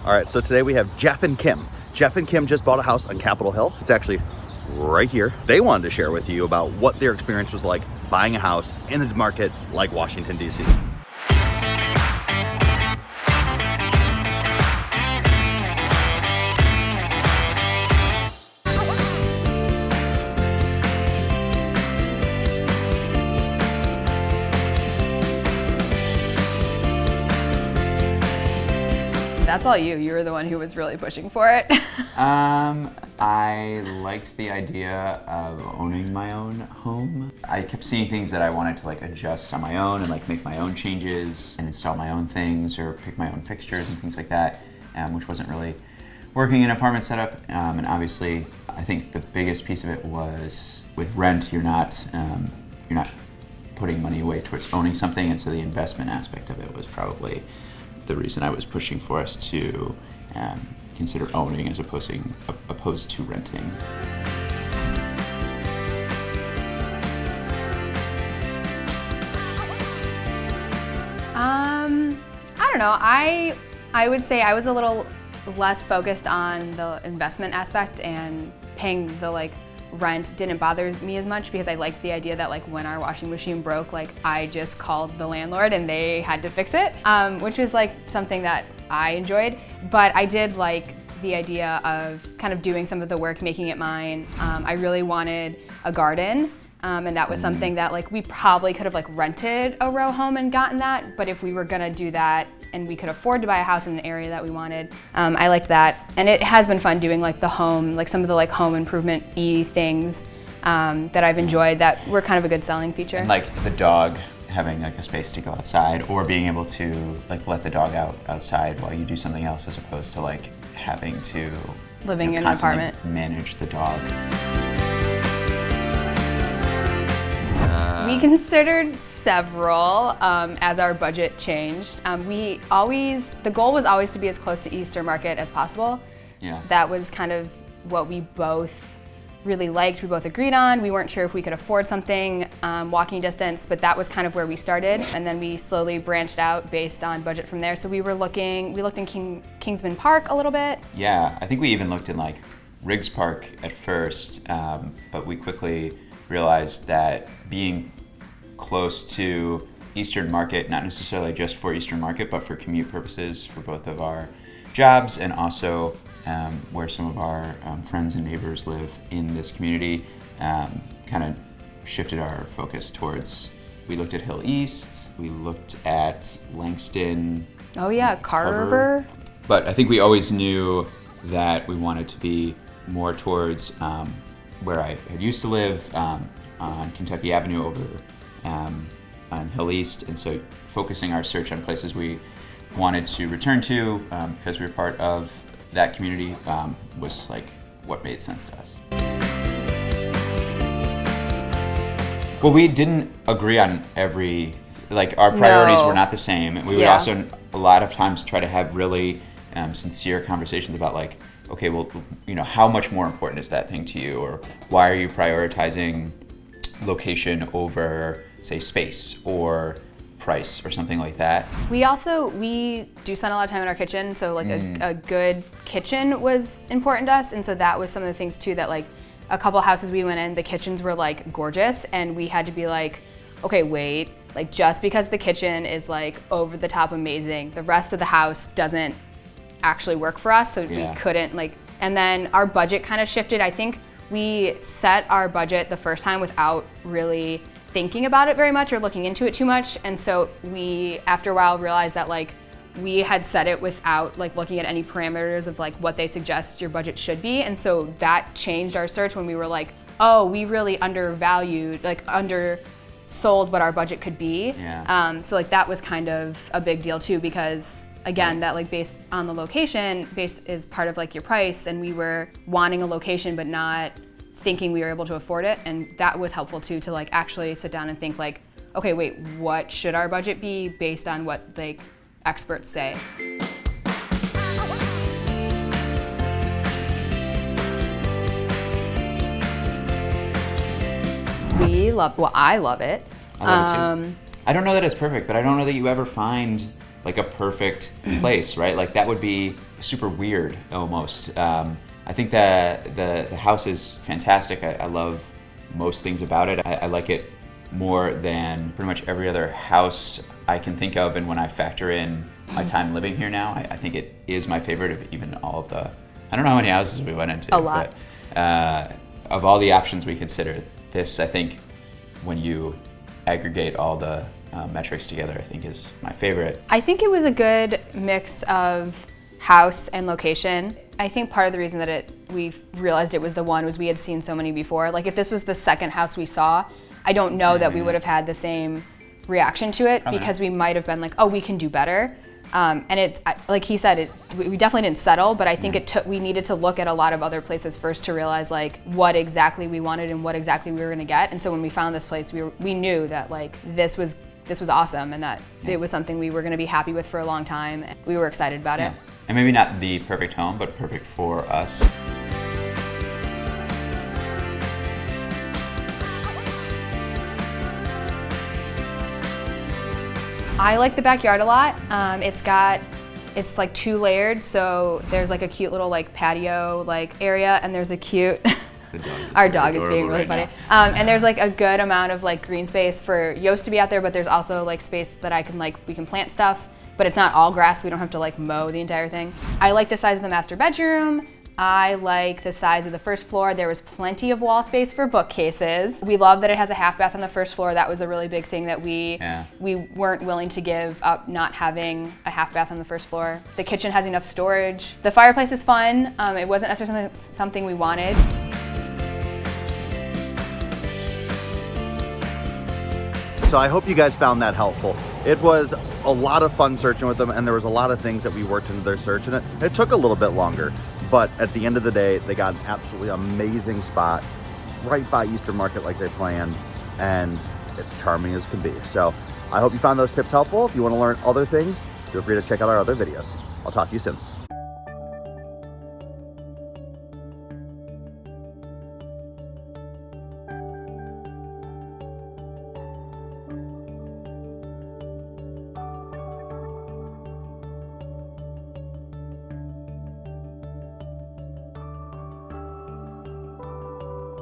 All right, so today we have Jeff and Kim. Jeff and Kim just bought a house on Capitol Hill. It's actually right here. They wanted to share with you about what their experience was like buying a house in a market like Washington, D.C. That's all you. You were the one who was really pushing for it. I liked the idea of owning my own home. I kept seeing things that I wanted to like adjust on my own and like make my own changes and install my own things or pick my own fixtures and things like that, which wasn't really working in an apartment setup. And obviously, I think the biggest piece of it was with rent, you're not putting money away towards owning something, and so the investment aspect of it was probably the reason I was pushing for us to consider owning as opposed to renting. I don't know. I would say I was a little less focused on the investment aspect, and paying the like rent didn't bother me as much because I liked the idea that like when our washing machine broke, like I just called the landlord and they had to fix it, which was like something that I enjoyed. But I did like the idea of kind of doing some of the work, making it mine. I really wanted a garden, and that was something that like we probably could have like rented a row home and gotten that, but if we were gonna do that and we could afford to buy a house in an area that we wanted, I liked that. And it has been fun doing like the home, like some of the like home improvement-y things that I've enjoyed that were kind of a good selling feature. And like the dog having like a space to go outside, or being able to like let the dog outside while you do something else, as opposed to like having to living in an apartment, manage the dog. We considered several as our budget changed. The goal was always to be as close to Eastern Market as possible. Yeah. That was kind of what we both really liked, we both agreed on. We weren't sure if we could afford something walking distance, but that was kind of where we started. And then we slowly branched out based on budget from there. So we looked in Kingsman Park a little bit. Yeah, I think we even looked in like Riggs Park at first, but we quickly realized that being close to Eastern Market, not necessarily just for Eastern Market, but for commute purposes for both of our jobs, and also where some of our friends and neighbors live in this community, kind of shifted our focus towards, we looked at Hill East, we looked at Langston. Oh yeah, Carver. But I think we always knew that we wanted to be more towards where I had used to live, on Kentucky Avenue over on Hill East, and so focusing our search on places we wanted to return to because we were part of that community was like what made sense to us. Well, we didn't agree on our priorities were not the same. We would also a lot of times try to have really sincere conversations about like, okay, well, how much more important is that thing to you, or why are you prioritizing location over, say, space or price or something like that. We do spend a lot of time in our kitchen, so like a good kitchen was important to us, and so that was some of the things too that like a couple houses we went in, the kitchens were like gorgeous, and we had to be like, okay, wait, like just because the kitchen is like over the top amazing, the rest of the house doesn't actually work for us, so we couldn't like, and then our budget kind of shifted. I think we set our budget the first time without really thinking about it very much or looking into it too much, and so we after a while realized that like we had set it without like looking at any parameters of like what they suggest your budget should be, and so that changed our search when we were like, oh, we really undervalued, like undersold what our budget could be. So like that was kind of a big deal too, because again, that like based on the location, base is part of like your price, and we were wanting a location but not thinking we were able to afford it, and that was helpful too, to like actually sit down and think like, okay, wait, what should our budget be based on what like experts say? I love it. I love it too. I don't know that it's perfect, but I don't know that you ever find like a perfect place, right? Like that would be super weird almost. I think that the house is fantastic. I love most things about it. I like it more than pretty much every other house I can think of, and when I factor in my time living here now, I think it is my favorite of even all of the, I don't know how many houses we went into. A lot. But of all the options we considered, this, I think, when you aggregate all the metrics together, I think is my favorite. I think it was a good mix of house and location. I think part of the reason that we realized it was the one was we had seen so many before. Like if this was the second house we saw, I don't know that we would have had the same reaction to it, because we might have been like, oh, we can do better. And like he said, we definitely didn't settle, but I think we needed to look at a lot of other places first to realize like what exactly we wanted and what exactly we were gonna get. And so when we found this place, we knew that like this was awesome, and that it was something we were gonna be happy with for a long time. We were excited about it. And maybe not the perfect home, but perfect for us. I like the backyard a lot. It's like 2 layered, so there's like a cute little like patio like area, and there's a cute, our dog is being really funny. And there's like a good amount of like green space for Yost to be out there, but there's also like space that we can plant stuff, but it's not all grass, so we don't have to like mow the entire thing. I like the size of the master bedroom. I like the size of the first floor. There was plenty of wall space for bookcases. We love that it has a half bath on the first floor. That was a really big thing that we weren't willing to give up, not having a half bath on the first floor. The kitchen has enough storage. The fireplace is fun. It wasn't necessarily something we wanted. So I hope you guys found that helpful. It was a lot of fun searching with them, and there was a lot of things that we worked into their search, and it took a little bit longer. But at the end of the day, they got an absolutely amazing spot right by Eastern Market like they planned, and it's charming as can be. So I hope you found those tips helpful. If you want to learn other things, feel free to check out our other videos. I'll talk to you soon.